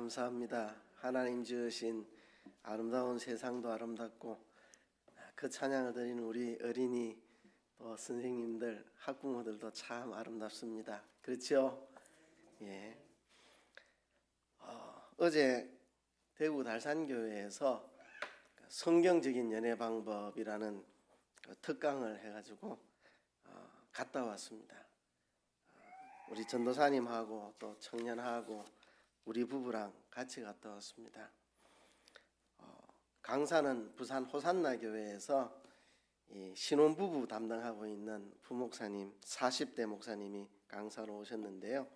감사합니다. 하나님 지으신 아름다운 세상도 아름답고 그 찬양을 드리는 우리 어린이 또 선생님들, 학부모들도 참 아름답습니다. 그렇죠? 예. 어제 대구 달산교회에서 성경적인 연애 방법이라는 특강을 해가지고 갔다 왔습니다. 우리 전도사님하고 또 청년하고 우리 부부랑 같이 갔다 왔습니다. 강사는 부산 호산나 교회에서 신혼부부 담당하고 있는 부목사님 40대 목사님이 강사로 오셨는데요.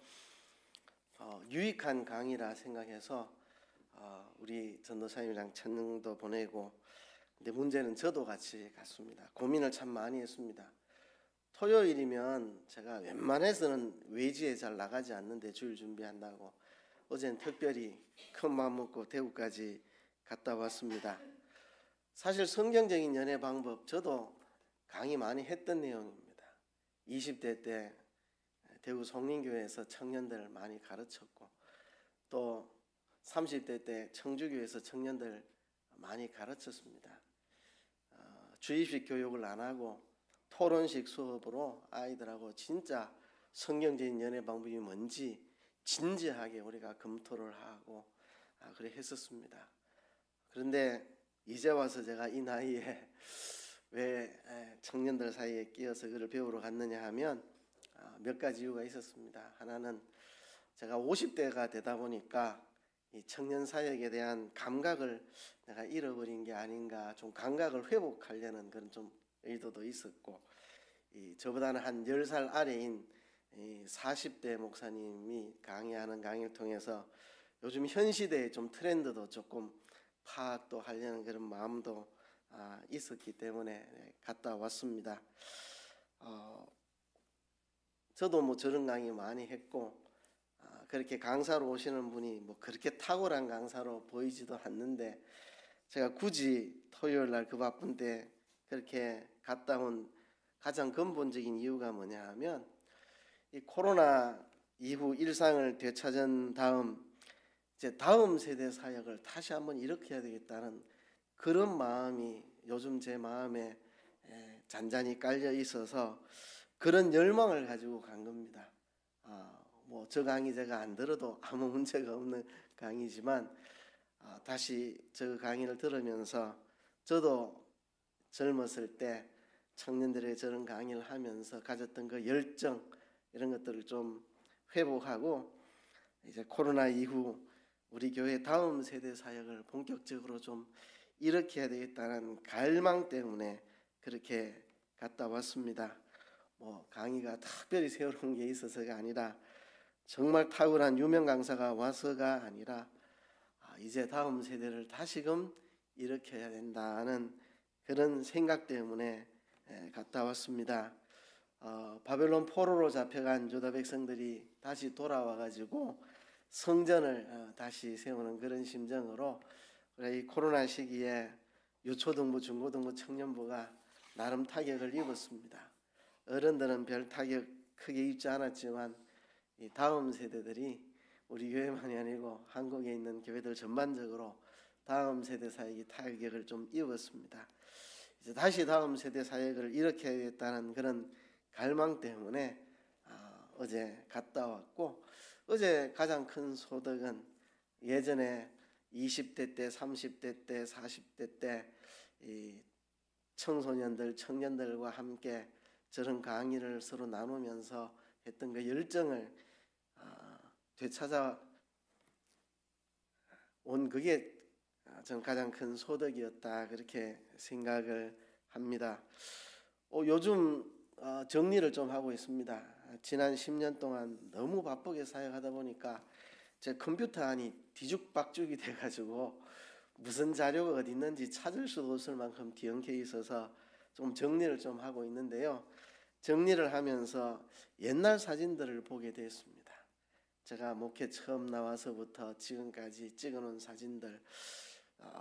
유익한 강의라 생각해서 우리 전도사님이랑 찬양도 보내고, 근데 문제는 저도 같이 갔습니다. 고민을 참 많이 했습니다. 토요일이면 제가 웬만해서는 외지에 잘 나가지 않는데 주일 준비한다고 어제는 특별히 큰 마음 먹고 대구까지 갔다 왔습니다. 사실 성경적인 연애 방법 저도 강의 많이 했던 내용입니다. 20대 때 대구 송림교회에서 청년들 많이 가르쳤고, 또 30대 때 청주교회에서 청년들 많이 가르쳤습니다. 주입식 교육을 안 하고 토론식 수업으로 아이들하고 진짜 성경적인 연애 방법이 뭔지 진지하게 우리가 검토를 하고 그래 했었습니다. 그런데 이제 와서 제가 이 나이에 왜 청년들 사이에 끼어서 그를 배우러 갔느냐 하면 몇 가지 이유가 있었습니다. 하나는 제가 50대가 되다 보니까 이 청년 사역에 대한 감각을 내가 잃어버린 게 아닌가, 좀 감각을 회복하려는 그런 좀 의도도 있었고, 저보다는 한 10살 아래인 40대 목사님이 강의하는 강의를 통해서 요즘 현 시대의 좀 트렌드도 조금 파악도 하려는 그런 마음도 있었기 때문에 갔다 왔습니다. 저도 뭐 저런 강의 많이 했고, 그렇게 강사로 오시는 분이 뭐 그렇게 탁월한 강사로 보이지도 않는데, 제가 굳이 토요일 날 그 바쁜 때 그렇게 갔다 온 가장 근본적인 이유가 뭐냐 하면, 이 코로나 이후 일상을 되찾은 다음 이제 다음 세대 사역을 다시 한번 일으켜야 되겠다는 그런 마음이 요즘 제 마음에 잔잔히 깔려 있어서 그런 열망을 가지고 간 겁니다. 뭐 저 강의 제가 안 들어도 아무 문제가 없는 강의지만 다시 저 강의를 들으면서 저도 젊었을 때 청년들의 저런 강의를 하면서 가졌던 그 열정, 이런 것들을 좀 회복하고 이제 코로나 이후 우리 교회 다음 세대 사역을 본격적으로 좀 일으켜야 되겠다는 갈망 때문에 그렇게 갔다 왔습니다. 뭐 강의가 특별히 새로운 게 있어서가 아니라, 정말 탁월한 유명 강사가 와서가 아니라 이제 다음 세대를 다시금 일으켜야 된다는 그런 생각 때문에 갔다 왔습니다. 바벨론 포로로 잡혀간 유다 백성들이 다시 돌아와 가지고 성전을 다시 세우는 그런 심정으로 이 코로나 시기에 유초등부, 중고등부, 청년부가 나름 타격을 입었습니다. 어른들은 별 타격 크게 입지 않았지만 이 다음 세대들이 우리 교회만이 아니고 한국에 있는 교회들 전반적으로 다음 세대 사역이 타격을 좀 입었습니다. 이제 다시 다음 세대 사역을 일으켜야겠다는 그런 갈망 때문에 어제 갔다 왔고, 어제 가장 큰 소득은 예전에 20대 때, 30대 때, 40대 때 이 청소년들, 청년들과 함께 저런 강의를 서로 나누면서 했던 그 열정을 되찾아 온, 그게 전 가장 큰 소득이었다, 그렇게 생각을 합니다. 요즘 정리를 좀 하고 있습니다. 지난 10년 동안 너무 바쁘게 사역하다 보니까 제 컴퓨터 안이 뒤죽박죽이 돼가지고 무슨 자료가 어디 있는지 찾을 수도 없을 만큼 뒤엉켜 있어서 좀 정리를 좀 하고 있는데요. 정리를 하면서 옛날 사진들을 보게 됐습니다. 제가 목회 처음 나와서부터 지금까지 찍어놓은 사진들,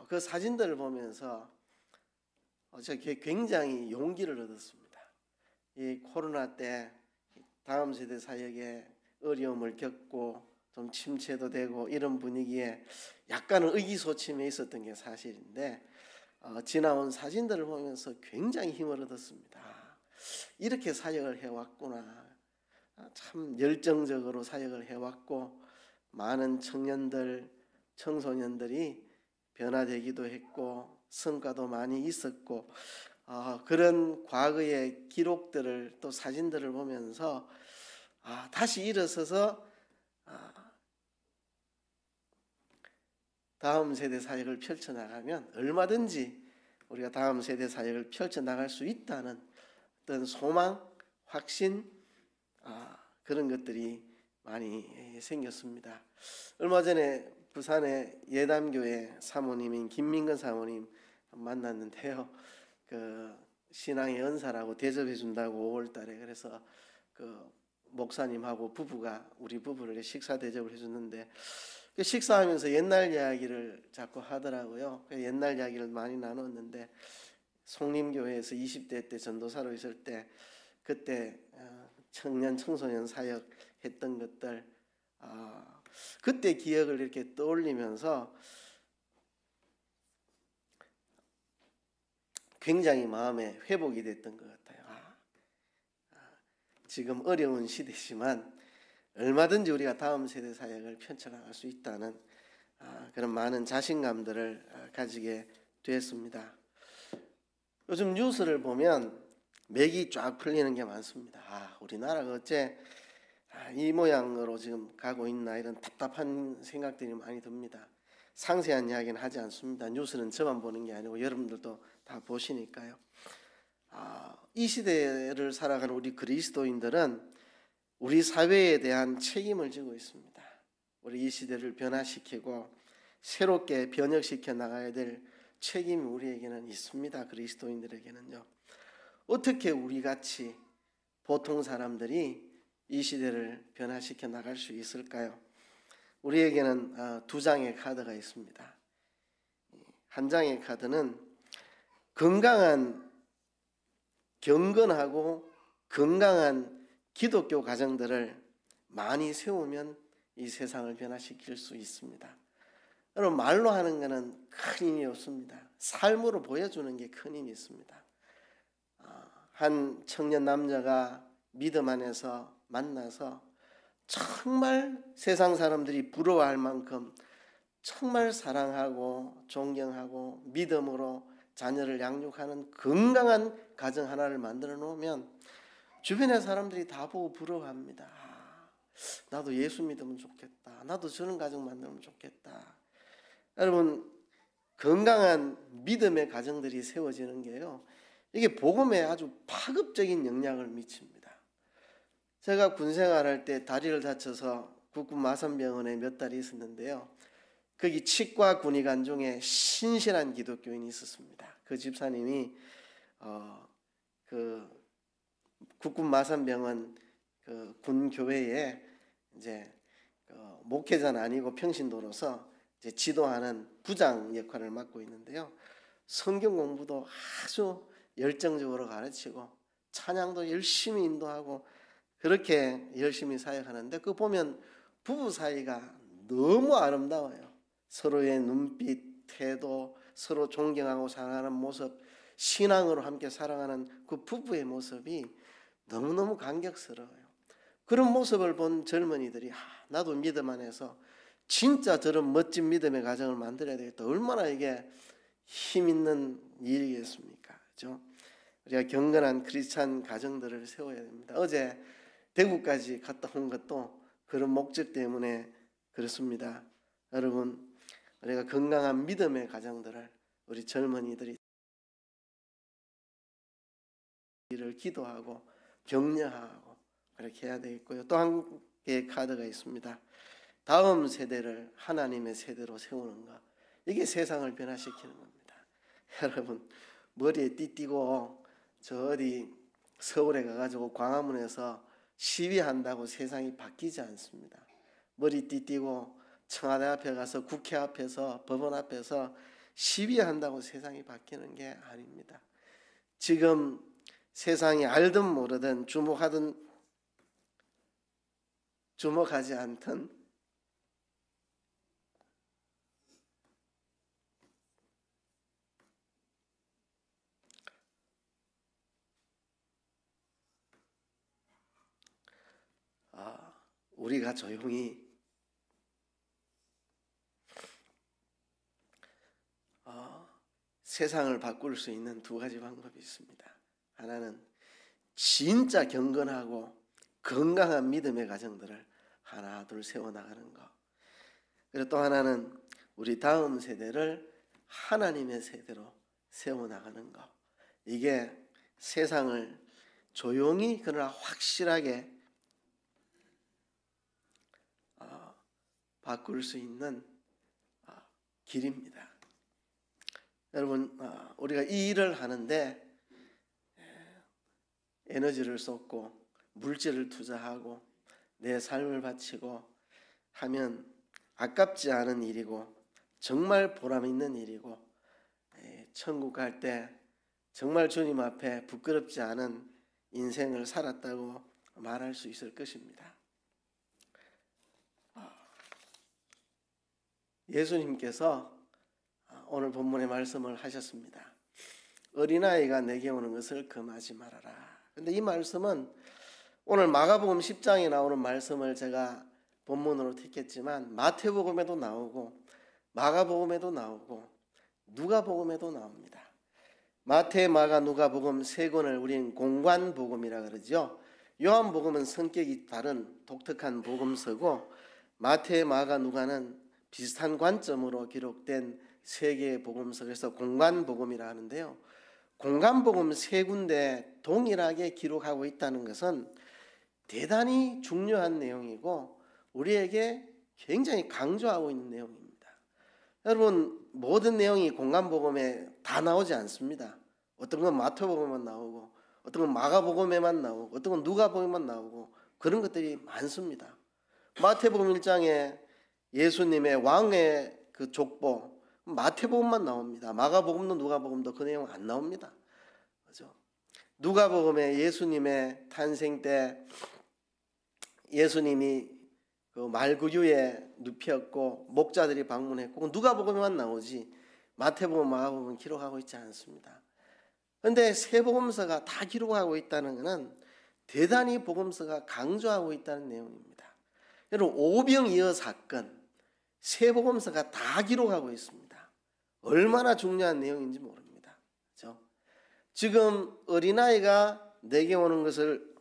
그 사진들을 보면서 제가 굉장히 용기를 얻었습니다. 이 코로나 때 다음 세대 사역에 어려움을 겪고 좀 침체도 되고 이런 분위기에 약간은 의기소침해 있었던 게 사실인데 지나온 사진들을 보면서 굉장히 힘을 얻었습니다. 이렇게 사역을 해왔구나. 참 열정적으로 사역을 해왔고 많은 청년들, 청소년들이 변화되기도 했고 성과도 많이 있었고 그런 과거의 기록들을 또 사진들을 보면서 다시 일어서서 다음 세대 사역을 펼쳐나가면 얼마든지 우리가 다음 세대 사역을 펼쳐나갈 수 있다는 어떤 소망, 확신 그런 것들이 많이 생겼습니다. 얼마 전에 부산의 예담교회 사모님인 김민근 사모님 만났는데요. 그 신앙의 은사라고 대접해 준다고 5월달에 그래서 그 목사님하고 부부가 우리 부부를 식사 대접을 해줬는데 그 식사하면서 옛날 이야기를 자꾸 하더라고요. 옛날 이야기를 많이 나눴는데 송림교회에서 20대 때 전도사로 있을 때 그때 청년 청소년 사역 했던 것들 그때 기억을 이렇게 떠올리면서 굉장히 마음에 회복이 됐던 것 같아요. 지금 어려운 시대지만 얼마든지 우리가 다음 세대 사역을 펼쳐나갈 수 있다는 그런 많은 자신감들을 가지게 되었습니다. 요즘 뉴스를 보면 맥이 쫙 풀리는 게 많습니다. 우리나라가 어째 이 모양으로 지금 가고 있나 이런 답답한 생각들이 많이 듭니다. 상세한 이야기는 하지 않습니다. 뉴스는 저만 보는 게 아니고 여러분들도 다 보시니까요. 이 시대를 살아가는 우리 그리스도인들은 우리 사회에 대한 책임을 지고 있습니다. 우리 이 시대를 변화시키고 새롭게 변혁시켜 나가야 될 책임이 우리에게는 있습니다. 그리스도인들에게는요. 어떻게 우리같이 보통 사람들이 이 시대를 변화시켜 나갈 수 있을까요? 우리에게는 두 장의 카드가 있습니다. 한 장의 카드는 건강한, 경건하고 건강한 기독교 가정들을 많이 세우면 이 세상을 변화시킬 수 있습니다. 여러분, 말로 하는 것은 큰 힘이 없습니다. 삶으로 보여주는 게 큰 힘이 있습니다. 한 청년 남자가 믿음 안에서 만나서 정말 세상 사람들이 부러워할 만큼 정말 사랑하고 존경하고 믿음으로 자녀를 양육하는 건강한 가정 하나를 만들어 놓으면 주변의 사람들이 다 보고 부러워합니다. 나도 예수 믿으면 좋겠다. 나도 저런 가정 만들면 좋겠다. 여러분, 건강한 믿음의 가정들이 세워지는 게요, 이게 복음에 아주 파급적인 영향을 미칩니다. 제가 군 생활할 때 다리를 다쳐서 국군 마산병원에 몇 달 있었는데요. 거기 치과 군의관 중에 신실한 기독교인이 있었습니다. 그 집사님이 그 국군 마산병원 그 군 교회에 이제 목회자는 아니고 평신도로서 이제 지도하는 부장 역할을 맡고 있는데요. 성경 공부도 아주 열정적으로 가르치고 찬양도 열심히 인도하고 그렇게 열심히 사역하는데 그 보면 부부 사이가 너무 아름다워요. 서로의 눈빛, 태도, 서로 존경하고 사랑하는 모습, 신앙으로 함께 살아가는 그 부부의 모습이 너무너무 감격스러워요. 그런 모습을 본 젊은이들이 나도 믿음 안에서 진짜 저런 멋진 믿음의 가정을 만들어야 되겠다. 얼마나 이게 힘 있는 일이겠습니까? 그렇죠? 우리가 경건한 크리스찬 가정들을 세워야 됩니다. 어제 대구까지 갔다 온 것도 그런 목적 때문에 그렇습니다. 여러분, 우리가 건강한 믿음의 가정들을 우리 젊은이들이 기도하고 격려하고 그렇게 해야 되겠고요. 또 한 개의 카드가 있습니다. 다음 세대를 하나님의 세대로 세우는 것, 이게 세상을 변화시키는 겁니다. 여러분, 머리에 띠띠고 저 어디 서울에 가가지고 광화문에서 시위한다고 세상이 바뀌지 않습니다. 머리 띠띠고 청와대 앞에 가서 국회 앞에서 법원 앞에서 시위한다고 세상이 바뀌는 게 아닙니다. 지금 세상이 알든 모르든 주목하지 않던 우리가 조용히 세상을 바꿀 수 있는 두 가지 방법이 있습니다. 하나는 진짜 경건하고 건강한 믿음의 가정들을 하나 둘 세워나가는 것. 그리고 또 하나는 우리 다음 세대를 하나님의 세대로 세워나가는 것. 이게 세상을 조용히 그러나 확실하게 바꿀 수 있는 길입니다. 여러분, 우리가 이 일을 하는데 에너지를 쏟고 물질을 투자하고 내 삶을 바치고 하면 아깝지 않은 일이고 정말 보람 있는 일이고 천국 갈 때 정말 주님 앞에 부끄럽지 않은 인생을 살았다고 말할 수 있을 것입니다. 예수님께서 오늘 본문의 말씀을 하셨습니다. 어린아이가 내게 오는 것을 금하지 말아라. 근데 이 말씀은 오늘 마가복음 10장에 나오는 말씀을 제가 본문으로 택했지만 마태복음에도 나오고 마가복음에도 나오고 누가복음에도 나옵니다. 마태, 마가, 누가복음 세 권을 우리는 공관복음이라 그러죠. 요한복음은 성격이 다른 독특한 복음서고 마태, 마가, 누가는 비슷한 관점으로 기록된 세 개의 복음서, 그래서 공관복음이라 하는데요. 공관복음 세 군데 동일하게 기록하고 있다는 것은 대단히 중요한 내용이고 우리에게 굉장히 강조하고 있는 내용입니다. 여러분, 모든 내용이 공관복음에 다 나오지 않습니다. 어떤 건 마태복음에만 나오고 어떤 건 마가복음에만 나오고 어떤 건 누가복음에만 나오고 그런 것들이 많습니다. 마태복음 1장에 예수님의 왕의 그 족보 마태복음만 나옵니다. 마가복음도 누가복음도 그 내용 안 나옵니다. 그죠? 누가복음에 예수님의 탄생 때 예수님이 그 말구유에 눕혔고 목자들이 방문했고 누가복음에만 나오지 마태복음, 마가복음은 기록하고 있지 않습니다. 그런데 세 복음서가 다 기록하고 있다는 것은 대단히 복음서가 강조하고 있다는 내용입니다. 여러분, 오병이어 사건 세 복음서가 다 기록하고 있습니다. 얼마나 중요한 내용인지 모릅니다. 그렇죠? 지금 어린아이가 내게 오는 것을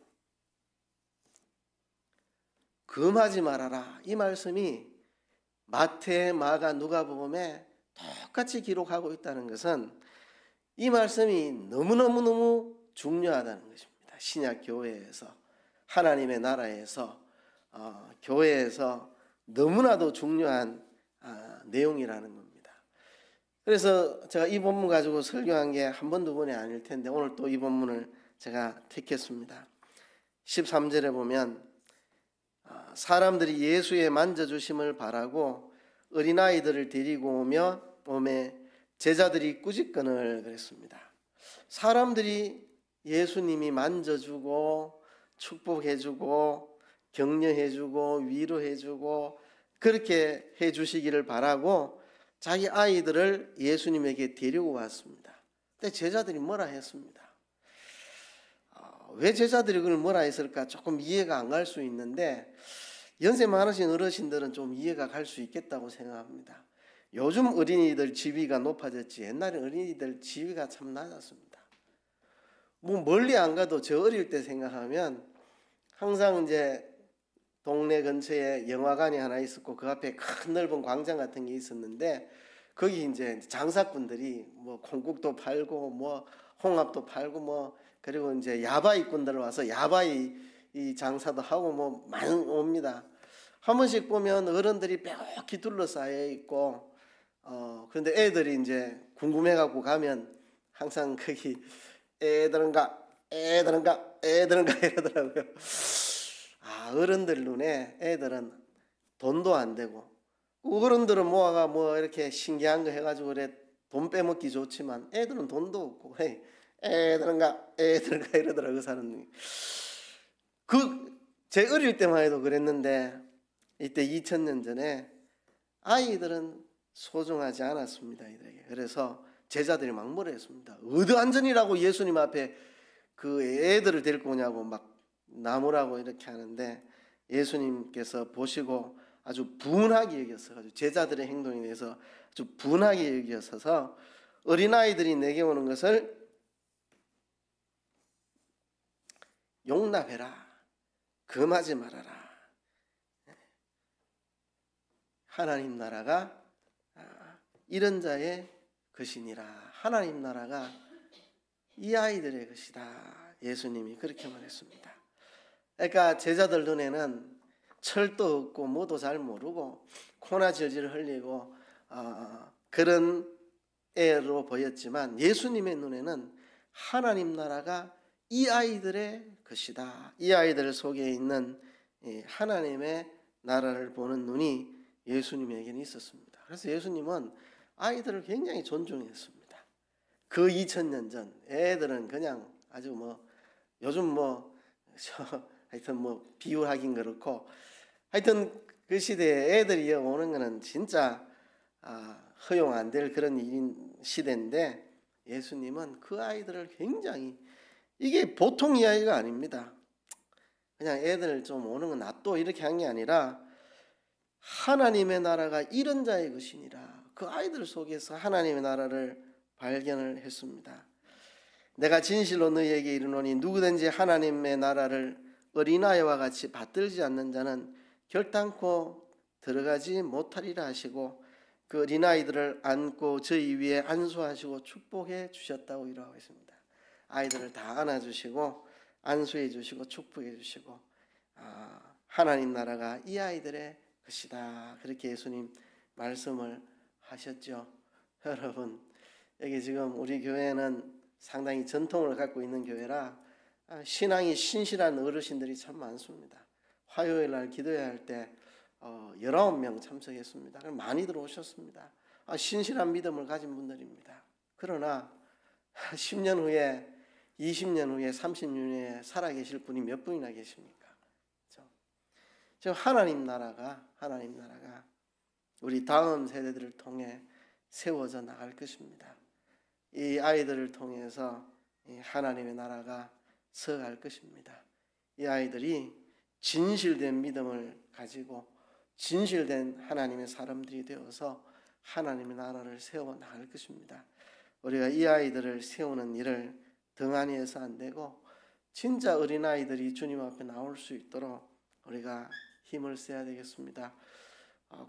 금하지 말아라. 이 말씀이 마태, 마가, 누가복음에 똑같이 기록하고 있다는 것은 이 말씀이 너무너무 중요하다는 것입니다. 신약 교회에서 하나님의 나라에서 교회에서 너무나도 중요한 내용이라는 겁니다. 그래서 제가 이 본문 가지고 설교한 게 한 번, 두 번이 아닐 텐데 오늘 또 이 본문을 제가 택했습니다. 13절에 보면 사람들이 예수의 만져주심을 바라고 어린아이들을 데리고 오매 제자들이 꾸짖거늘 그랬습니다. 사람들이 예수님이 만져주고 축복해주고 격려해주고 위로해주고 그렇게 해주시기를 바라고 자기 아이들을 예수님에게 데리고 왔습니다. 근데 제자들이 뭐라 했습니다. 왜 제자들이 그걸 뭐라 했을까 조금 이해가 안 갈 수 있는데 연세 많으신 어르신들은 좀 이해가 갈 수 있겠다고 생각합니다. 요즘 어린이들 지위가 높아졌지 옛날에 어린이들 지위가 참 낮았습니다. 뭐 멀리 안 가도 저 어릴 때 생각하면 항상 이제 동네 근처에 영화관이 하나 있었고 그 앞에 큰 넓은 광장 같은 게 있었는데 거기 이제 장사꾼들이 뭐 콩국도 팔고 뭐 홍합도 팔고 뭐 그리고 이제 야바이꾼들 와서 야바이 이 장사도 하고 뭐 많이 옵니다. 한 번씩 보면 어른들이 빽히 둘러싸여 있고 그런데 애들이 이제 궁금해갖고 가면 항상 거기 애들은가 이러더라고요. 어른들 눈에 애들은 돈도 안 되고 어른들은 모아가 뭐 이렇게 신기한 거 해가지고 그래 돈 빼먹기 좋지만 애들은 돈도 없고 애들은가 이러더라고요. 그 사람이 제 어릴 때만 해도 그랬는데 이때 2000년 전에 아이들은 소중하지 않았습니다. 이들에게. 그래서 제자들이 막 뭐라 했습니다. 어디 안전이라고 예수님 앞에 그 애들을 데리고 오냐고 막 나무라고 이렇게 하는데 예수님께서 보시고 아주 분하게 여겼어가지고 제자들의 행동에 대해서 아주 분하게 여기셔서 어린아이들이 내게 오는 것을 용납해라, 금하지 말아라. 하나님 나라가 이런 자의 것이니라. 하나님 나라가 이 아이들의 것이다. 예수님이 그렇게 말했습니다. 그러니까 제자들 눈에는 철도 없고 뭐도 잘 모르고 코나 질질 흘리고 그런 애로 보였지만 예수님의 눈에는 하나님 나라가 이 아이들의 것이다. 이 아이들 속에 있는 하나님의 나라를 보는 눈이 예수님에게는 있었습니다. 그래서 예수님은 아이들을 굉장히 존중했습니다. 그 2000년 전 애들은 그냥 아주 요즘 하여튼 비유하긴 그렇고 하여튼 그 시대에 애들이 오는 거는 진짜 허용 안 될 그런 일인 시대인데 예수님은 그 아이들을 굉장히 이게 보통 이야기가 아닙니다. 그냥 애들 좀 오는 건 놔둬 이렇게 한 게 아니라 하나님의 나라가 이런 자의 것이니라. 그 아이들 속에서 하나님의 나라를 발견을 했습니다. 내가 진실로 너희에게 이르노니 누구든지 하나님의 나라를 어린아이와 같이 받들지 않는 자는 결단코 들어가지 못하리라 하시고 그 어린아이들을 안고 저희 위에 안수하시고 축복해 주셨다고 이러하고 있습니다. 아이들을 다 안아주시고 안수해 주시고 축복해 주시고 하나님 나라가 이 아이들의 것이다. 그렇게 예수님 말씀을 하셨죠. 여러분, 여기 지금 우리 교회는 상당히 전통을 갖고 있는 교회라 신앙이 신실한 어르신들이 참 많습니다. 화요일 날 기도회할 할 때 19명 참석했습니다. 많이들 오셨습니다. 신실한 믿음을 가진 분들입니다. 그러나 10년 후에 20년 후에 30년 후에 살아계실 분이 몇 분이나 계십니까? 지금 하나님 나라가 우리 다음 세대들을 통해 세워져 나갈 것입니다. 이 아이들을 통해서 하나님의 나라가 서갈 것입니다. 이 아이들이 진실된 믿음을 가지고 진실된 하나님의 사람들이 되어서 하나님의 나라를 세워 나갈 것입니다. 우리가 이 아이들을 세우는 일을 등한히해서 안 되고 진짜 어린아이들이 주님 앞에 나올 수 있도록 우리가 힘을 써야 되겠습니다.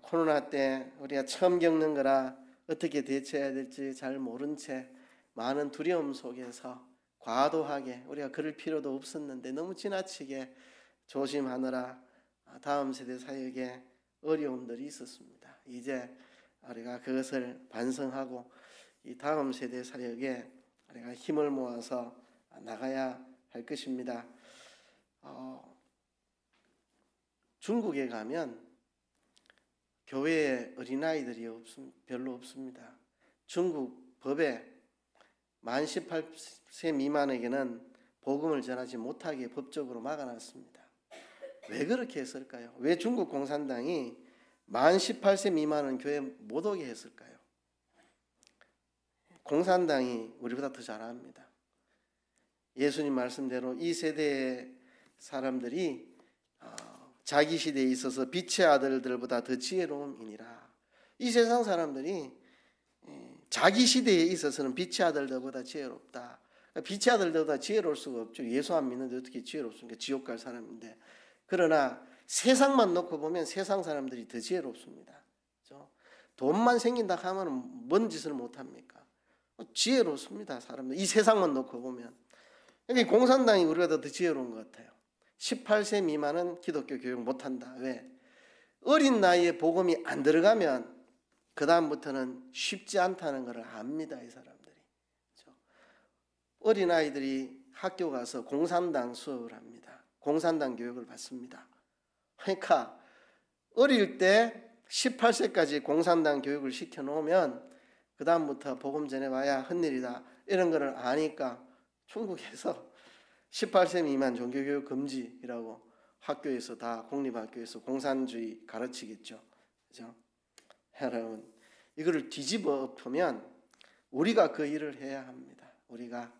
코로나 때 우리가 처음 겪는 거라 어떻게 대처해야 될지 잘 모른 채 많은 두려움 속에서 과도하게 우리가 그럴 필요도 없었는데 너무 지나치게 조심하느라 다음 세대 사역에 어려움들이 있었습니다. 이제 우리가 그것을 반성하고 이 다음 세대 사역에 우리가 힘을 모아서 나가야 할 것입니다. 중국에 가면 교회에 어린아이들이 별로 없습니다. 중국 법에 만 18세 미만에게는 복음을 전하지 못하게 법적으로 막아놨습니다. 왜 그렇게 했을까요? 왜 중국 공산당이 만 18세 미만은 교회 못 오게 했을까요? 공산당이 우리보다 더 잘합니다. 예수님 말씀대로 이 세대의 사람들이 자기 시대에 있어서 빛의 아들들보다 더 지혜로움이니라. 이 세상 사람들이 자기 시대에 있어서는 빛의 아들들보다 지혜롭다. 빛의 아들들보다 지혜로울 수가 없죠. 예수 안 믿는데 어떻게 지혜롭습니까? 지옥 갈 사람인데. 그러나 세상만 놓고 보면 세상 사람들이 더 지혜롭습니다. 그렇죠? 돈만 생긴다 하면 뭔 짓을 못합니까? 지혜롭습니다. 사람들. 이 세상만 놓고 보면. 그러니까 공산당이 우리보다 더 지혜로운 것 같아요. 18세 미만은 기독교 교육 못한다. 왜? 어린 나이에 복음이 안 들어가면 그 다음부터는 쉽지 않다는 것을 압니다. 이 사람들이. 그렇죠? 어린아이들이 학교 가서 공산당 수업을 합니다. 공산당 교육을 받습니다. 그러니까 어릴 때 18세까지 공산당 교육을 시켜놓으면 그 다음부터 복음 전해봐야 헛일이다. 이런 거를 아니까 중국에서 18세 미만 종교교육 금지라고 학교에서 다 공립학교에서 공산주의 가르치겠죠. 그죠? 여러분, 이거를 뒤집어 엎으면 우리가 그 일을 해야 합니다. 우리가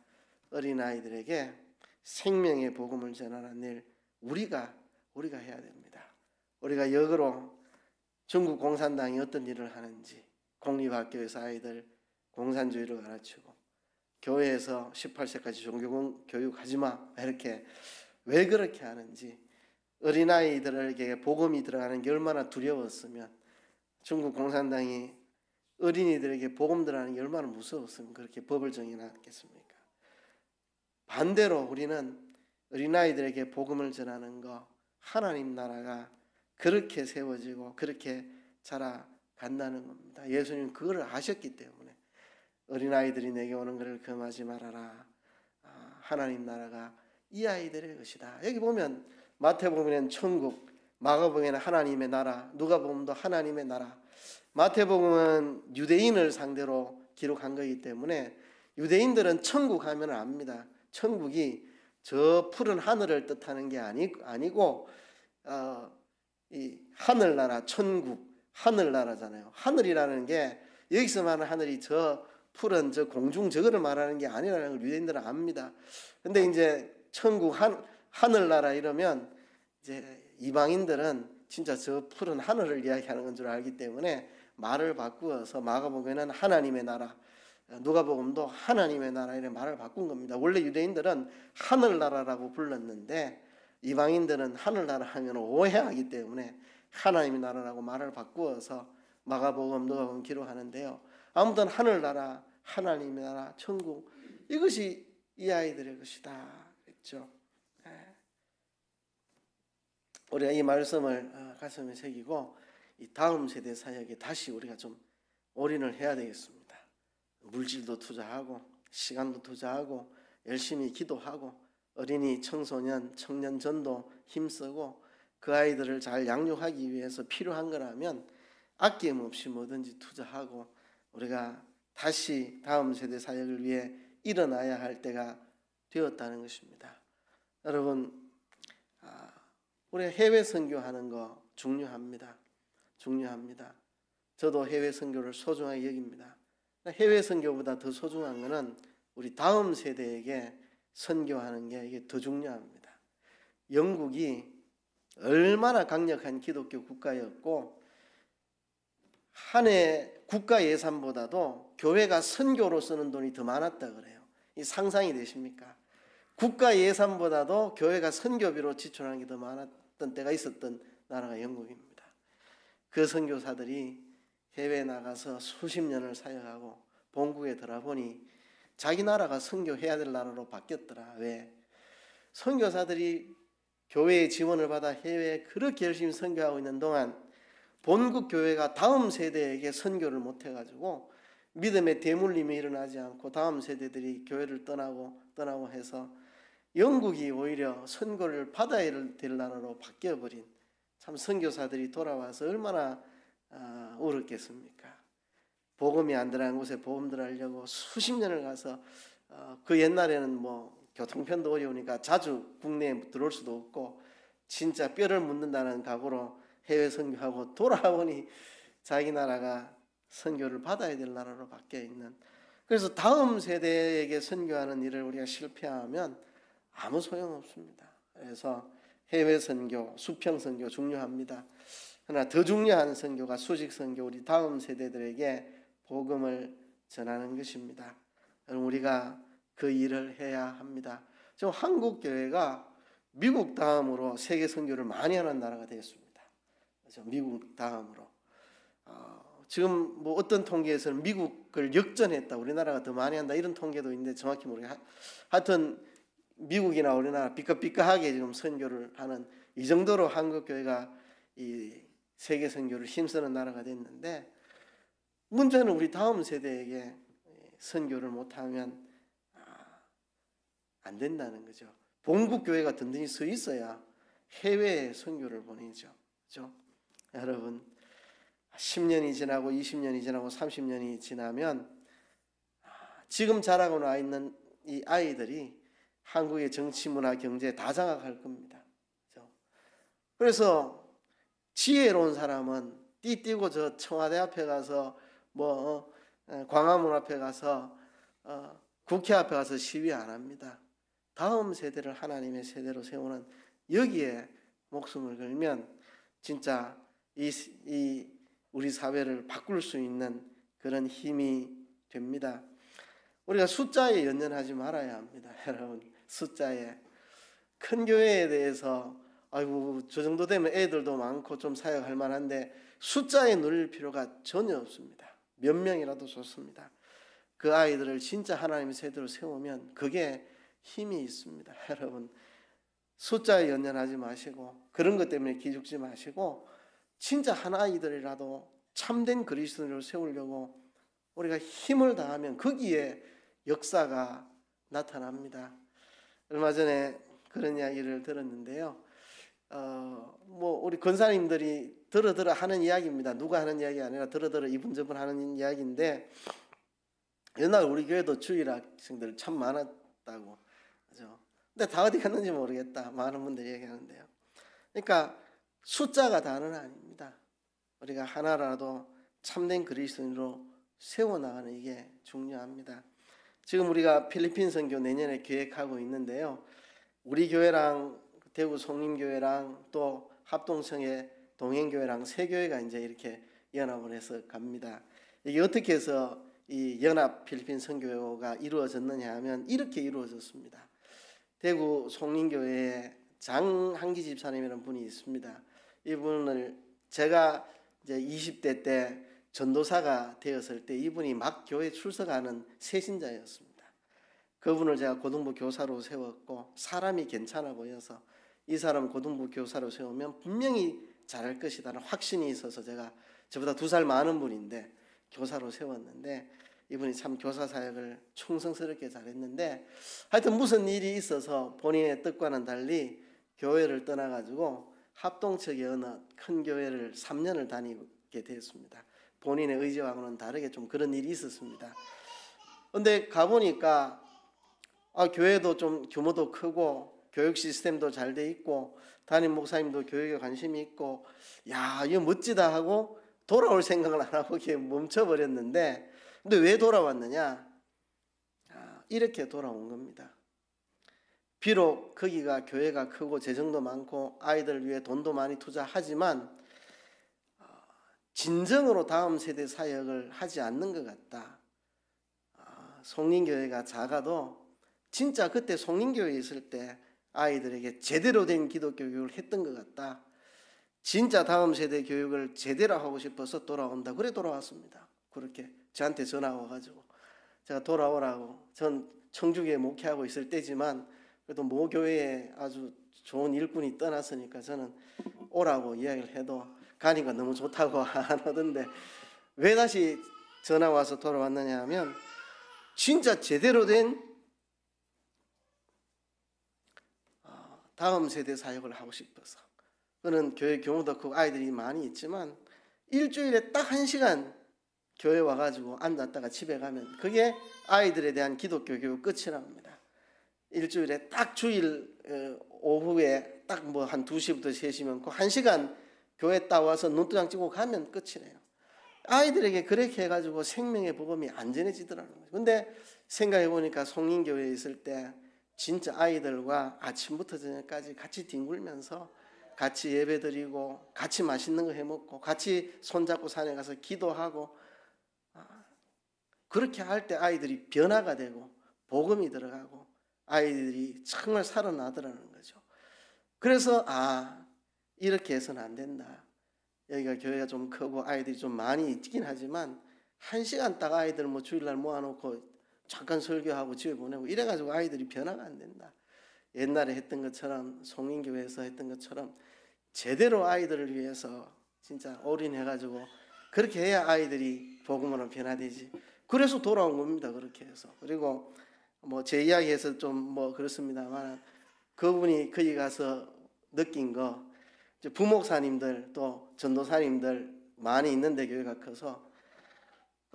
어린아이들에게 생명의 복음을 전하는 일, 우리가 우리가 해야 됩니다. 우리가 역으로 중국 공산당이 어떤 일을 하는지, 공립학교에서 아이들 공산주의를 가르치고 교회에서 18세까지 종교교육하지 마 이렇게 왜 그렇게 하는지, 어린아이들에게 복음이 들어가는 게 얼마나 두려웠으면, 중국 공산당이 어린이들에게 복음 들어가는 게 얼마나 무서웠으면 그렇게 법을 정해놨겠습니까? 반대로 우리는 어린아이들에게 복음을 전하는 거, 하나님 나라가 그렇게 세워지고 그렇게 자라간다는 겁니다. 예수님은 그걸 아셨기 때문에 어린아이들이 내게 오는 것을 금하지 말아라. 하나님 나라가 이 아이들의 것이다. 여기 보면 마태복음에는 천국, 마가복음에는 하나님의 나라, 누가복음도 하나님의 나라. 마태복음은 유대인을 상대로 기록한 거기 때문에 유대인들은 천국 하면 압니다. 천국이 저 푸른 하늘을 뜻하는 게 아니고 이 하늘나라, 천국, 하늘나라잖아요. 하늘이라는 게 여기서 말하는 하늘이 저 푸른 저 공중 저거를 말하는 게 아니라는 걸 유대인들은 압니다. 근데 이제 천국 하늘나라 이러면 이제 이방인들은 진짜 저 푸른 하늘을 이야기하는 건 줄 알기 때문에 말을 바꾸어서 마가복음에는 하나님의 나라, 누가복음도 하나님의 나라 이렇게 말을 바꾼 겁니다. 원래 유대인들은 하늘나라라고 불렀는데 이방인들은 하늘나라 하면 오해하기 때문에 하나님의 나라라고 말을 바꾸어서 마가복음, 누가복음 기록하는데요. 아무튼 하늘나라, 하나님의 나라, 천국, 이것이 이 아이들의 것이다 그랬죠. 우리가 이 말씀을 가슴에 새기고 이 다음 세대 사역에 다시 우리가 좀 올인을 해야 되겠습니다. 물질도 투자하고 시간도 투자하고 열심히 기도하고 어린이, 청소년, 청년 전도 힘쓰고 그 아이들을 잘 양육하기 위해서 필요한 거라면 아낌없이 뭐든지 투자하고 우리가 다시 다음 세대 사역을 위해 일어나야 할 때가 되었다는 것입니다. 여러분, 우리 해외 선교하는 거 중요합니다. 저도 해외 선교를 소중하게 여깁니다. 해외 선교보다 더 소중한 것은 우리 다음 세대에게 선교하는 게 이게 더 중요합니다. 영국이 얼마나 강력한 기독교 국가였고 한 해 국가 예산보다도 교회가 선교로 쓰는 돈이 더 많았다 그래요. 이 상상이 되십니까? 국가 예산보다도 교회가 선교비로 지출하는 게 더 많았던 때가 있었던 나라가 영국입니다. 그 선교사들이 해외에 나가서 수십 년을 사역하고 본국에 들어보니 자기 나라가 선교해야 될 나라로 바뀌었더라. 왜? 선교사들이 교회의 지원을 받아 해외에 그렇게 열심히 선교하고 있는 동안 본국 교회가 다음 세대에게 선교를 못해가지고 믿음의 대물림이 일어나지 않고 다음 세대들이 교회를 떠나고 해서 영국이 오히려 선교를 받아야 될 나라로 바뀌어버린, 참 선교사들이 돌아와서 얼마나 울었겠습니까? 복음이 안 들어간 곳에 복음 들어가려고 수십 년을 가서 그 옛날에는 뭐 교통편도 어려우니까 자주 국내에 들어올 수도 없고 진짜 뼈를 묻는다는 각오로 해외 선교하고 돌아오니 자기 나라가 선교를 받아야 될 나라로 바뀌어 있는, 그래서 다음 세대에게 선교하는 일을 우리가 실패하면 아무 소용없습니다. 그래서 해외 선교, 수평 선교 중요합니다. 그러나 더 중요한 선교가 수직 선교, 우리 다음 세대들에게 복음을 전하는 것입니다. 우리가 그 일을 해야 합니다. 지금 한국 교회가 미국 다음으로 세계 선교를 많이 하는 나라가 되었습니다. 그래서 미국 다음으로 지금 뭐 어떤 통계에서는 미국을 역전했다, 우리나라가 더 많이 한다 이런 통계도 있는데 정확히 모르겠어요. 하여튼 미국이나 우리나라 삐까삐까하게 지금 선교를 하는, 이 정도로 한국 교회가 이 세계 선교를 힘쓰는 나라가 됐는데, 문제는 우리 다음 세대에게 선교를 못하면 안 된다는 거죠. 본국 교회가 든든히 서 있어야 해외에 선교를 보내죠. 그렇죠? 여러분, 10년이 지나고 20년이 지나고 30년이 지나면 지금 자라고 나 있는 이 아이들이 한국의 정치, 문화, 경제 다 장악할 겁니다. 그렇죠? 그래서 지혜로운 사람은 띠띠고 저 청와대 앞에 가서 뭐 광화문 앞에 가서 국회 앞에 가서 시위 안 합니다. 다음 세대를 하나님의 세대로 세우는, 여기에 목숨을 걸면 진짜 이 우리 사회를 바꿀 수 있는 그런 힘이 됩니다. 우리가 숫자에 연연하지 말아야 합니다. 여러분, 숫자에. 큰 교회에 대해서 아이고 저 정도 되면 애들도 많고 좀 사역할 만한데 숫자에 눌릴 필요가 전혀 없습니다. 몇 명이라도 좋습니다. 그 아이들을 진짜 하나님의 세대로 세우면 그게 힘이 있습니다. 여러분, 숫자에 연연하지 마시고 그런 것 때문에 기죽지 마시고 진짜 한 아이들이라도 참된 그리스도인으로 세우려고 우리가 힘을 다하면 거기에 역사가 나타납니다. 얼마 전에 그런 이야기를 들었는데요. 우리 권사님들이 들어 하는 이야기입니다. 누가 하는 이야기 아니라 들어 이분저분 하는 이야기인데 옛날 우리 교회도 주일 학생들 참 많았다고. 그죠? 근데 다 어디 갔는지 모르겠다. 많은 분들이 얘기하는데요. 그러니까 숫자가 다는 아닙니다. 우리가 하나라도 참된 그리스도인으로 세워나가는 이게 중요합니다. 지금 우리가 필리핀 선교 내년에 계획하고 있는데요. 우리 교회랑 대구 송림교회랑 또 합동청의 동행교회랑 세 교회가 이제 이렇게 연합을 해서 갑니다. 이게 어떻게 해서 이 연합 필리핀 선교가 이루어졌느냐 하면 이렇게 이루어졌습니다. 대구 송림교회에 장한기 집사님이라는 분이 있습니다. 이분을 제가 이제 20대 때 전도사가 되었을 때 이분이 막 교회 출석하는 새신자였습니다. 그분을 제가 고등부 교사로 세웠고 사람이 괜찮아 보여서 이 사람 고등부 교사로 세우면 분명히 잘할 것이라는 확신이 있어서 제가 저보다 2살 많은 분인데 교사로 세웠는데 이분이 참 교사 사역을 충성스럽게 잘했는데 하여튼 무슨 일이 있어서 본인의 뜻과는 달리 교회를 떠나가지고 합동측의 어느 큰 교회를 3년을 다니게 되었습니다. 본인의 의지와는 다르게 좀 그런 일이 있었습니다. 근데 가보니까 교회도 좀 규모도 크고 교육 시스템도 잘 돼 있고 담임 목사님도 교육에 관심이 있고 야 이거 멋지다 하고 돌아올 생각을 안 하고 이렇게 멈춰버렸는데 근데 왜 돌아왔느냐? 이렇게 돌아온 겁니다. 비록 거기가 교회가 크고 재정도 많고 아이들 위해 돈도 많이 투자하지만 진정으로 다음 세대 사역을 하지 않는 것 같다. 송림교회가 작아도 진짜 그때 송림교회에 있을 때 아이들에게 제대로 된 기독교 교육을 했던 것 같다. 진짜 다음 세대 교육을 제대로 하고 싶어서 돌아온다. 그래 돌아왔습니다. 그렇게 저한테 전화가 와가지고 제가 돌아오라고. 전 청주교회 목회하고 있을 때지만 그래도 모 교회에 아주 좋은 일꾼이 떠났으니까 저는 오라고 이야기를 해도 가니까 너무 좋다고 안 하던데 왜 다시 전화 와서 돌아왔느냐 하면 진짜 제대로 된 다음 세대 사역을 하고 싶어서. 그는 교회 규모도 크고 아이들이 많이 있지만 일주일에 딱 1시간 교회 와가지고 앉았다가 집에 가면 그게 아이들에 대한 기독교 교육 끝이랍니다. 일주일에 딱 주일 오후에 딱 뭐 한 2시부터 3시면 그 1시간 교회 딱 와서 눈도장 찍고 가면 끝이래요. 아이들에게 그렇게 해가지고 생명의 복음이 안 전해지더라는 거죠. 근데 생각해 보니까 송림교회에 있을 때 진짜 아이들과 아침부터 저녁까지 같이 뒹굴면서 같이 예배드리고 같이 맛있는 거 해먹고 같이 손잡고 산에 가서 기도하고 그렇게 할 때 아이들이 변화가 되고 복음이 들어가고 아이들이 정말 살아나더라는 거죠. 그래서 이렇게 해서는 안 된다. 여기가 교회가 좀 크고 아이들이 좀 많이 있긴 하지만 1시간 딱 아이들 뭐 주일날 모아놓고 잠깐 설교하고 집에 보내고 이래가지고 아이들이 변화가 안 된다. 옛날에 했던 것처럼 송림교회에서 했던 것처럼 제대로 아이들을 위해서 진짜 올인해가지고 그렇게 해야 아이들이 복음으로 변화되지. 그래서 돌아온 겁니다. 그렇게 해서. 그리고 뭐 제 이야기에서 좀 뭐 그렇습니다만 그분이 거기 가서 느낀 거 부목사님들 또 전도사님들 많이 있는데 교회가 커서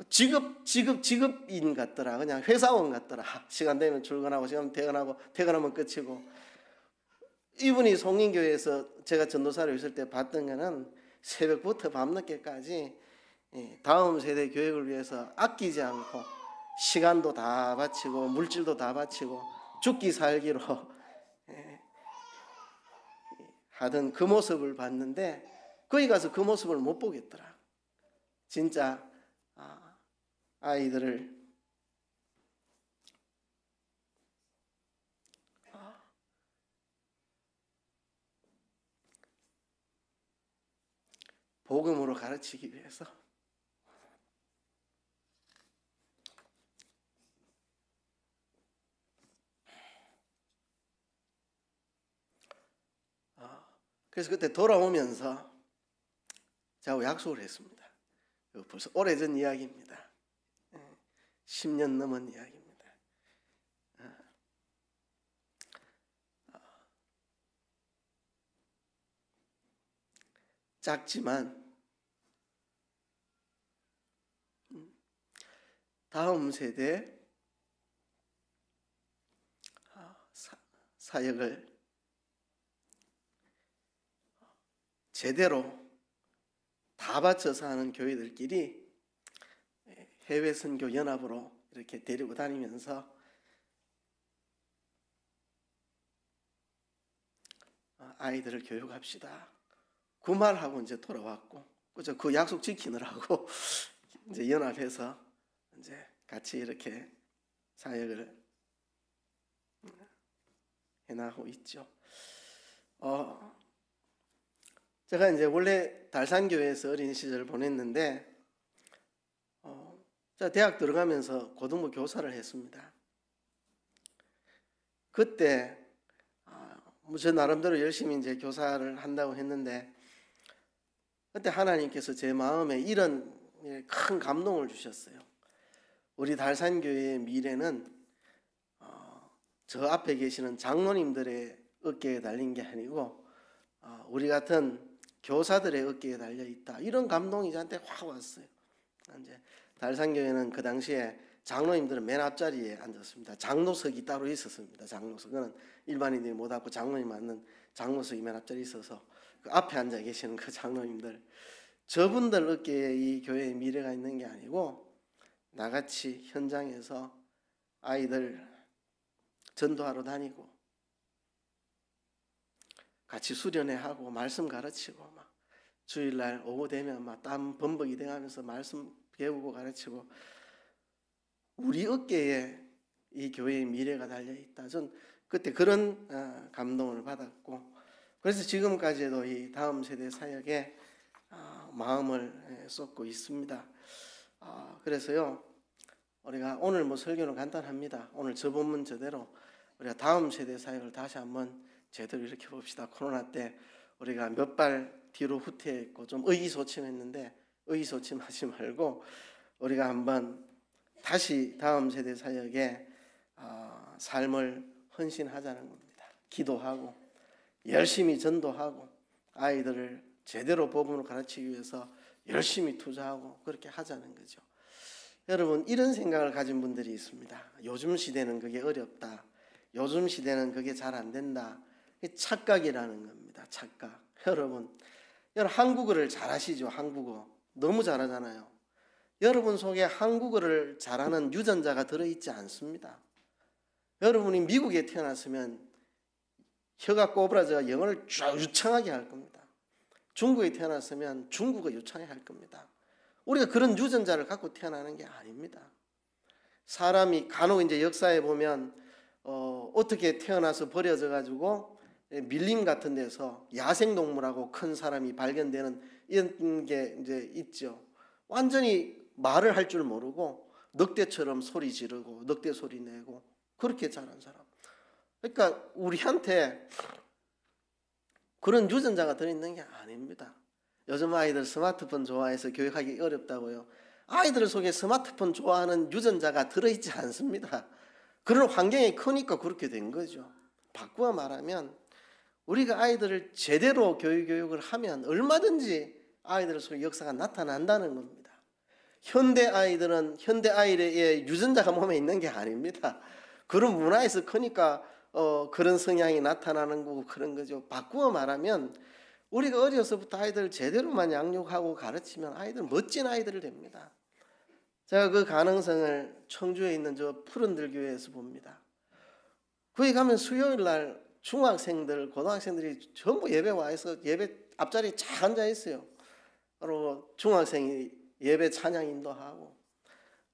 직업인 같더라. 그냥 회사원 같더라. 시간 되면 출근하고 시간 퇴근하고 퇴근하면 끝이고. 이분이 송림교회에서 제가 전도사로 있을 때 봤던 거는 새벽부터 밤늦게까지 다음 세대 교육을 위해서 아끼지 않고 시간도 다 바치고 물질도 다 바치고 죽기 살기로 하던 그 모습을 봤는데 거기 가서 그 모습을 못 보겠더라. 진짜 아이들을 복음으로 가르치기 위해서 그래서 그때 돌아오면서 저하고 약속을 했습니다. 벌써 오래전 이야기입니다. 10년 넘은 이야기입니다. 작지만 다음 세대 사역을 제대로 다 바쳐서 하는 교회들끼리 해외 선교 연합으로 이렇게 데리고 다니면서 아이들을 교육합시다. 그 말하고 이제 돌아왔고, 그죠? 그 약속 지키느라고 이제 연합해서 이제 같이 이렇게 사역을 해나가고 있죠. 제가 이제 원래 달산교회에서 어린 시절을 보냈는데, 제가 대학 들어가면서 고등부 교사를 했습니다. 그때 저 나름대로 열심히 이제 교사를 한다고 했는데, 그때 하나님께서 제 마음에 이런 큰 감동을 주셨어요. 우리 달산교회의 미래는 저 앞에 계시는 장로님들의 어깨에 달린 게 아니고 우리 같은 교사들의 어깨에 달려 있다. 이런 감동이 저한테 확 왔어요. 이제 달산교회는 그 당시에 장로님들은 맨 앞자리에 앉았습니다. 장로석이 따로 있었습니다. 장로석은 일반인들이 못 앉고 장로님 앉는 장로석이 맨 앞자리에 있어서 그 앞에 앉아 계시는 그 장로님들, 저분들 어깨에 이 교회의 미래가 있는 게 아니고 나같이 현장에서 아이들 전도하러 다니고 같이 수련회 하고 말씀 가르치고 막 주일날 오후 되면 막 땀 범벅이 돼가면서 말씀 배우고 가르치고 우리 어깨에 이 교회의 미래가 달려 있다. 전 그때 그런 감동을 받았고, 그래서 지금까지도 이 다음 세대 사역에 마음을 쏟고 있습니다. 그래서요, 우리가 오늘 뭐 설교는 간단합니다. 오늘 저 본문 저대로 우리가 다음 세대 사역을 다시 한번 제대로 일으켜 봅시다. 코로나 때 우리가 몇 발 뒤로 후퇴했고 좀 의기소침했는데 의기소침하지 말고 우리가 한번 다시 다음 세대 사역에 삶을 헌신하자는 겁니다. 기도하고 열심히 전도하고 아이들을 제대로 복음으로 가르치기 위해서 열심히 투자하고 그렇게 하자는 거죠. 여러분, 이런 생각을 가진 분들이 있습니다. 요즘 시대는 그게 어렵다. 요즘 시대는 그게 잘 안 된다. 착각이라는 겁니다. 착각. 여러분 한국어를 잘하시죠? 한국어 너무 잘하잖아요. 여러분 속에 한국어를 잘하는 유전자가 들어있지 않습니다. 여러분이 미국에 태어났으면 혀가 꼬부라져 영어를 쫙 유창하게 할 겁니다. 중국에 태어났으면 중국어 유창하게 할 겁니다. 우리가 그런 유전자를 갖고 태어나는 게 아닙니다. 사람이 간혹 이제 역사에 보면 어떻게 태어나서 버려져 가지고 밀림 같은 데서 야생동물하고 큰 사람이 발견되는 이런 게 이제 있죠. 완전히 말을 할 줄 모르고 늑대처럼 소리 지르고 늑대 소리 내고 그렇게 자란 사람. 그러니까 우리한테 그런 유전자가 들어있는 게 아닙니다. 요즘 아이들 스마트폰 좋아해서 교육하기 어렵다고요. 아이들 속에 스마트폰 좋아하는 유전자가 들어있지 않습니다. 그런 환경이 크니까 그렇게 된 거죠. 바꾸어 말하면 우리가 아이들을 제대로 교육을 하면 얼마든지 아이들 속에 역사가 나타난다는 겁니다. 현대 아이들은 현대 아이의 유전자가 몸에 있는 게 아닙니다. 그런 문화에서 크니까 그런 성향이 나타나는 거고 그런 거죠. 바꾸어 말하면 우리가 어려서부터 아이들을 제대로만 양육하고 가르치면 아이들 멋진 아이들이 됩니다. 제가 그 가능성을 청주에 있는 저 푸른들 교회에서 봅니다. 거기 가면 수요일 날 중학생들, 고등학생들이 전부 예배 와 있어 예배 앞자리에 쫙 앉아 있어요. 그리고 중학생이 예배 찬양 인도하고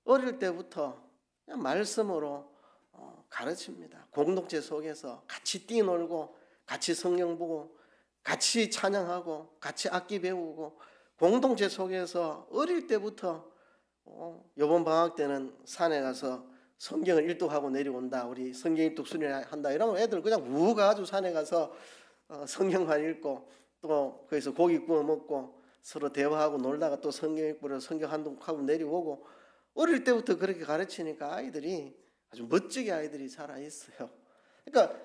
어릴 때부터 그냥 말씀으로 가르칩니다. 공동체 속에서 같이 뛰놀고 같이 성경 보고 같이 찬양하고 같이 악기 배우고 공동체 속에서 어릴 때부터 이번 방학 때는 산에 가서 성경을 일독하고 내려온다. 우리 성경 일독 수련한다. 이러면 애들 그냥 우 가지고 산에 가서 성경만 읽고 또 거기서 고기 구워 먹고 서로 대화하고 놀다가 또 성경 읽고 성경 한독하고 내려오고 어릴 때부터 그렇게 가르치니까 아이들이 아주 멋지게 아이들이 자라 있어요. 그러니까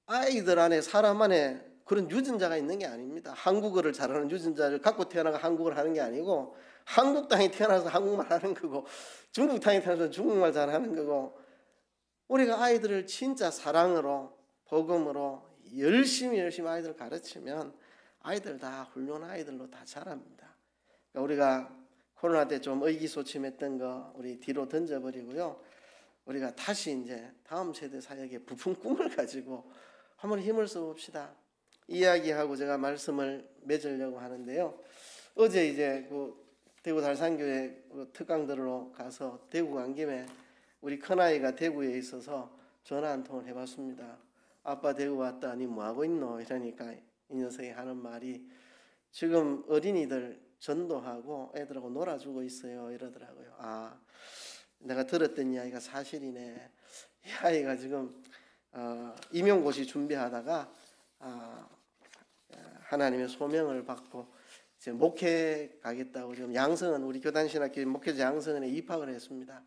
아이들 안에 사람 안에 그런 유전자가 있는 게 아닙니다. 한국어를 잘하는 유전자를 갖고 태어나가 한국어를 하는 게 아니고 한국 땅에 태어나서 한국말 하는 거고 중국 땅에 태어나서 중국말 잘하는 거고 우리가 아이들을 진짜 사랑으로 복음으로 열심히 아이들을 가르치면 아이들 다 훌륭한 아이들로 다 자랍니다. 그러니까 우리가 코로나 때 좀 의기소침했던 거 우리 뒤로 던져버리고요. 우리가 다시 이제 다음 세대 사역에 부푼 꿈을 가지고 한번 힘을 써봅시다. 이야기하고 제가 말씀을 맺으려고 하는데요. 어제 이제 그 대구 달산교회 특강 들으러 가서 대구 간 김에 우리 큰아이가 대구에 있어서 전화 한 통을 해봤습니다. 아빠 대구 왔다. 니 뭐하고 있노? 이러니까 이 녀석이 하는 말이 지금 어린이들 전도하고 애들하고 놀아주고 있어요. 이러더라고요. 아, 내가 들었던 이야기가 사실이네. 이 아이가 지금 임용고시 준비하다가 하나님의 소명을 받고 이제 목회 가겠다고 지금 양성은 우리 교단신학교 목회자 양성원에 입학을 했습니다.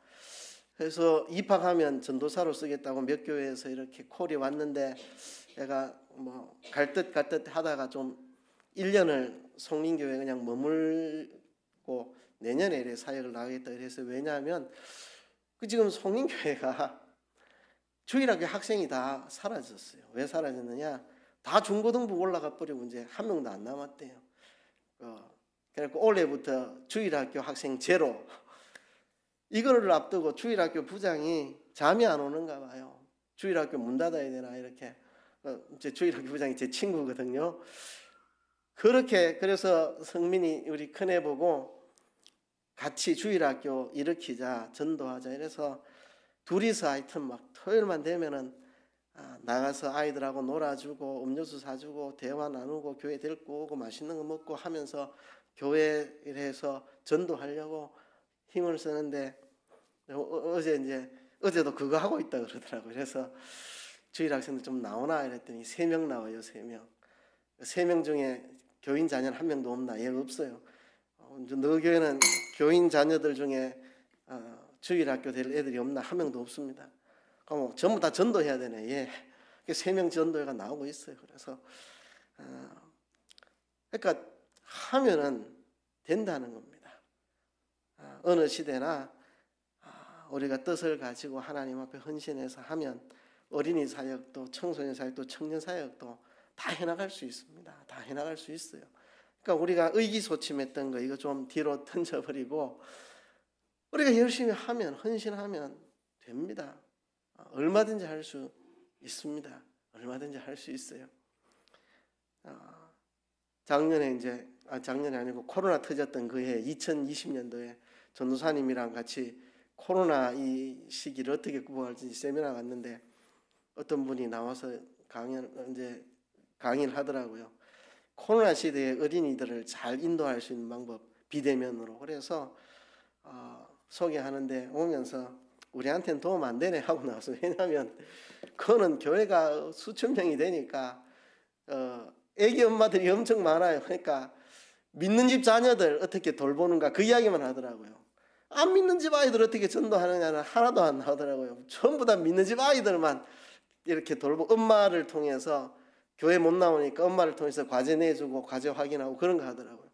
그래서 입학하면 전도사로 쓰겠다고 몇 교회에서 이렇게 콜이 왔는데 내가 뭐 갈 듯 하다가 좀 1년을 송림교회 그냥 머물고 내년에 이래 사역을 나가겠다 그래서 왜냐하면 그 지금 송림교회가 주일학교 학생이 다 사라졌어요. 왜 사라졌느냐? 다 중고등부 올라가 버리고 이제 한 명도 안 남았대요. 그래서 올해부터 주일학교 학생 제로. 이거를 앞두고 주일학교 부장이 잠이 안 오는가 봐요. 주일학교 문 닫아야 되나 이렇게. 제 주일학교 부장이 제 친구거든요. 그렇게 그래서 성민이 우리 큰애 보고 같이 주일학교 일으키자 전도하자 이래서 둘이서 하여튼 막 토요일만 되면은 나가서 아이들하고 놀아주고 음료수 사주고 대화 나누고 교회 데리고 오고 맛있는 거 먹고 하면서 교회에서 전도하려고 힘을 쓰는데 어제도 그거 하고 있다 그러더라고요. 그래서 주일 학생들 좀 나오나 이랬더니 3명 나와요. 3명. 3명 중에 교인 자녀는 한 명도 없나? 예, 없어요. 너 교회는 교인 자녀들 중에 주일학교 될 애들이 없나? 한 명도 없습니다. 그럼 전부 다 전도해야 되네. 예. 3명 전도회가 나오고 있어요. 그래서 그러니까 하면은 된다는 겁니다. 어느 시대나 우리가 뜻을 가지고 하나님 앞에 헌신해서 하면 어린이 사역도 청소년 사역도 청년 사역도 다 해나갈 수 있습니다. 다 해나갈 수 있어요. 그러니까 우리가 의기소침했던 거 이거 좀 뒤로 던져버리고 우리가 열심히 하면 헌신하면 됩니다. 얼마든지 할 수 있습니다. 얼마든지 할 수 있어요. 작년이 아니고 코로나 터졌던 그 해 2020년도에 전도사님이랑 같이 코로나 이 시기를 어떻게 극복할지 세미나 갔는데 어떤 분이 나와서 강의를 하더라고요. 코로나 시대에 어린이들을 잘 인도할 수 있는 방법 비대면으로 그래서 소개하는데 오면서 우리한테는 도움 안 되네 하고 나와서 왜냐하면 그거는 교회가 수천 명이 되니까 애기 엄마들이 엄청 많아요. 그러니까 믿는 집 자녀들 어떻게 돌보는가 그 이야기만 하더라고요. 안 믿는 집 아이들 어떻게 전도하느냐는 하나도 안 나오더라고요. 전부 다 믿는 집 아이들만 이렇게 돌보고 엄마를 통해서 교회 못 나오니까 엄마를 통해서 과제 내주고 과제 확인하고 그런 거 하더라고요.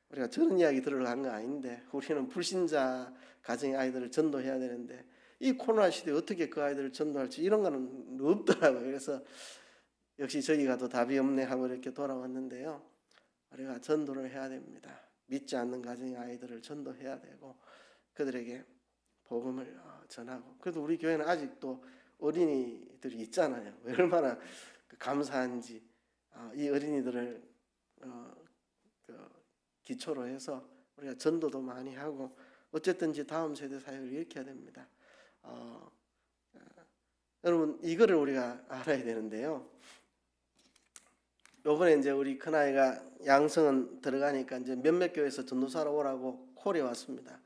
우리가 저런 이야기 들으러 간 거 아닌데 우리는 불신자 가정의 아이들을 전도해야 되는데 이 코로나 시대에 어떻게 그 아이들을 전도할지 이런 거는 없더라고요. 그래서 역시 저기가 더 답이 없네 하고 이렇게 돌아왔는데요. 우리가 전도를 해야 됩니다. 믿지 않는 가정의 아이들을 전도해야 되고 그들에게 복음을 전하고 그래도 우리 교회는 아직도 어린이들이 있잖아요. 얼마나 감사한지. 이 어린이들을 기초로 해서 우리가 전도도 많이 하고 어쨌든지 다음 세대 사역을 일으켜야 됩니다. 여러분 이거를 우리가 알아야 되는데요. 요번에 이제 우리 큰아이가 양성은 들어가니까 이제 몇몇 교회에서 전도사로 오라고 콜이 왔습니다.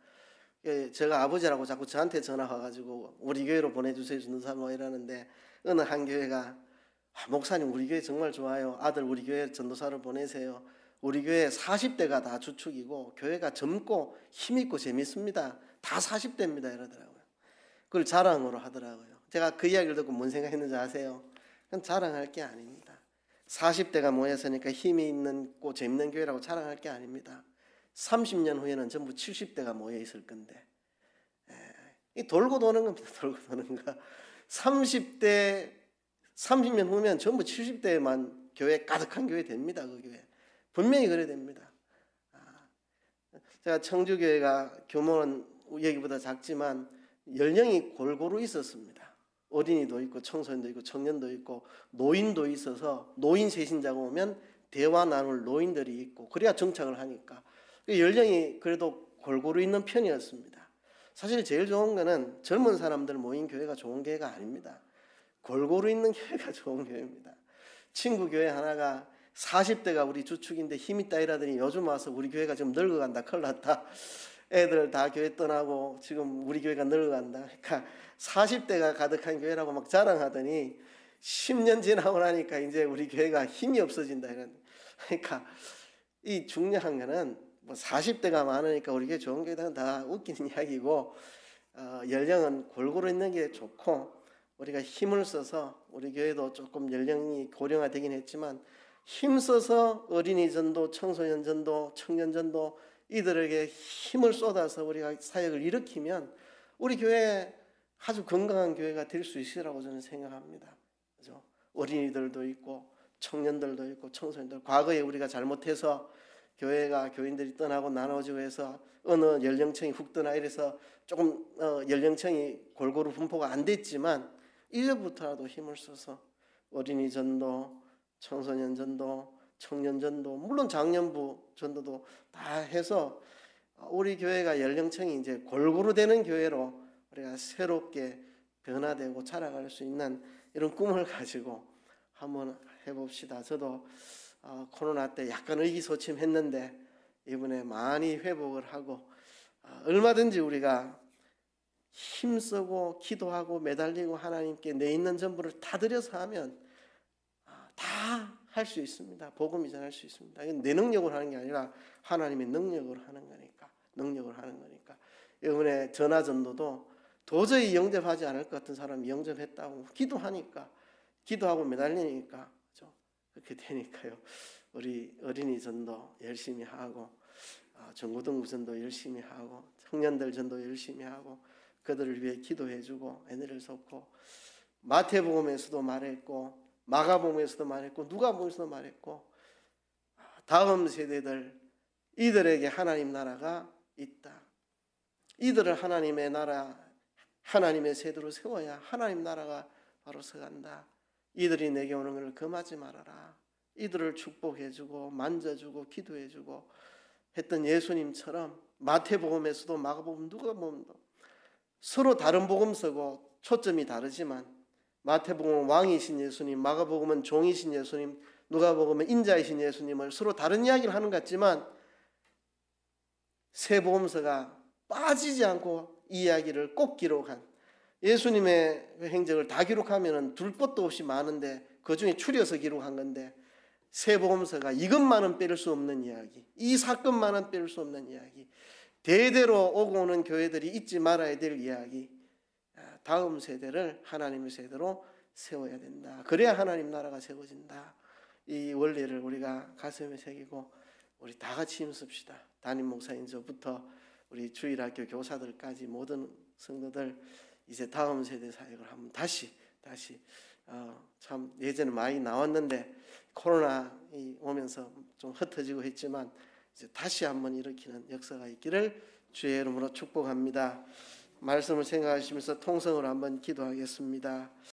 제가 아버지라고 자꾸 저한테 전화 와가지고 우리 교회로 보내주세요 전도사 뭐 이러는데 어느 한 교회가 목사님 우리 교회 정말 좋아요. 아들 우리 교회 전도사를 보내세요. 우리 교회 40대가 다 주축이고 교회가 젊고 힘있고 재밌습니다. 다 40대입니다 이러더라고요. 그걸 자랑으로 하더라고요. 제가 그 이야기를 듣고 뭔 생각했는지 아세요? 그건 자랑할 게 아닙니다. 40대가 모였으니까 힘이 있는 고 재밌는 교회라고 자랑할 게 아닙니다. 30년 후에는 전부 70대가 모여 있을 건데 이 돌고 도는 겁니다. 돌고 도는 거. 30년 후면 전부 70대만 교회 가득한 교회 됩니다. 그 교회 분명히 그래야 됩니다. 제가 청주교회가 규모는 여기보다 작지만 연령이 골고루 있었습니다. 어린이도 있고 청소년도 있고 청년도 있고 노인도 있어서 노인 세신자가 오면 대화 나눌 노인들이 있고 그래야 정착을 하니까 연령이 그래도 골고루 있는 편이었습니다. 사실 제일 좋은 거는 젊은 사람들 모인 교회가 좋은 교회가 아닙니다. 골고루 있는 교회가 좋은 교회입니다. 친구 교회 하나가 40대가 우리 주축인데 힘있다 이러더니 요즘 와서 우리 교회가 지금 늙어간다 큰일 났다. 애들 다 교회 떠나고 지금 우리 교회가 늙어간다. 그러니까 40대가 가득한 교회라고 막 자랑하더니 10년 지나고 나니까 이제 우리 교회가 힘이 없어진다 이런. 그러니까 이 중요한 거는 뭐 40대가 많으니까 우리 교회 좋은 교회는 다 웃기는 이야기고 연령은 골고루 있는 게 좋고 우리가 힘을 써서 우리 교회도 조금 연령이 고령화되긴 했지만 힘써서 어린이 전도, 청소년 전도, 청년 전도 이들에게 힘을 쏟아서 우리가 사역을 일으키면 우리 교회 아주 건강한 교회가 될 수 있으라고 저는 생각합니다. 그죠? 어린이들도 있고 청년들도 있고 청소년들 과거에 우리가 잘못해서 교회가 교인들이 떠나고 나눠지고 해서 어느 연령층이 훅 떠나 이래서 조금 연령층이 골고루 분포가 안 됐지만 이제부터라도 힘을 써서 어린이 전도, 청소년 전도, 청년 전도, 물론 장년부 전도도 다 해서 우리 교회가 연령층이 이제 골고루 되는 교회로 우리가 새롭게 변화되고 자라갈 수 있는 이런 꿈을 가지고 한번 해봅시다. 저도 코로나 때 약간 의기소침했는데 이번에 많이 회복을 하고 얼마든지 우리가 힘쓰고 기도하고 매달리고 하나님께 내 있는 전부를 다 드려서 하면 다 할 수 있습니다. 복음 이전할 수 있습니다. 이건 내 능력으로 하는 게 아니라 하나님의 능력으로 하는 거니까. 능력으로 하는 거니까. 이번에 전화전도도 도저히 영접하지 않을 것 같은 사람이 영접했다고 기도하니까 기도하고 매달리니까 그렇죠? 그렇게 되니까요. 우리 어린이 전도 열심히 하고 중고등부 전도 열심히 하고 청년들 전도 열심히 하고 그들을 위해 기도해주고 애들을 돕고 마태복음에서도 말했고 마가복음에서도 말했고 누가복음에서도 말했고 다음 세대들 이들에게 하나님 나라가 있다. 이들을 하나님의 나라 하나님의 세대로 세워야 하나님 나라가 바로 서간다. 이들이 내게 오는 것을 금하지 말아라. 이들을 축복해주고 만져주고 기도해주고 했던 예수님처럼 마태복음에서도 마가복음 누가복음도 서로 다른 복음서고 초점이 다르지만 마태복음은 왕이신 예수님, 마가복음은 종이신 예수님, 누가복음은 인자이신 예수님을 서로 다른 이야기를 하는 것 같지만 세 복음서가 빠지지 않고 이 이야기를 꼭 기록한 예수님의 행적을 다 기록하면 둘 것도 없이 많은데 그중에 추려서 기록한 건데 세 복음서가 이것만은 뺄 수 없는 이야기, 이 사건만은 뺄 수 없는 이야기, 대대로 오고 오는 교회들이 잊지 말아야 될 이야기, 다음 세대를 하나님의 세대로 세워야 된다. 그래야 하나님 나라가 세워진다. 이 원리를 우리가 가슴에 새기고 우리 다 같이 힘씁시다. 담임 목사인 저부터 우리 주일학교 교사들까지 모든 성도들 이제 다음 세대 사역을 한번 다시 참 예전에 많이 나왔는데 코로나 오면서 좀 흩어지고 했지만 이제 다시 한번 일으키는 역사가 있기를 주의 이름으로 축복합니다. 말씀을 생각하시면서 통성으로 한번 기도하겠습니다.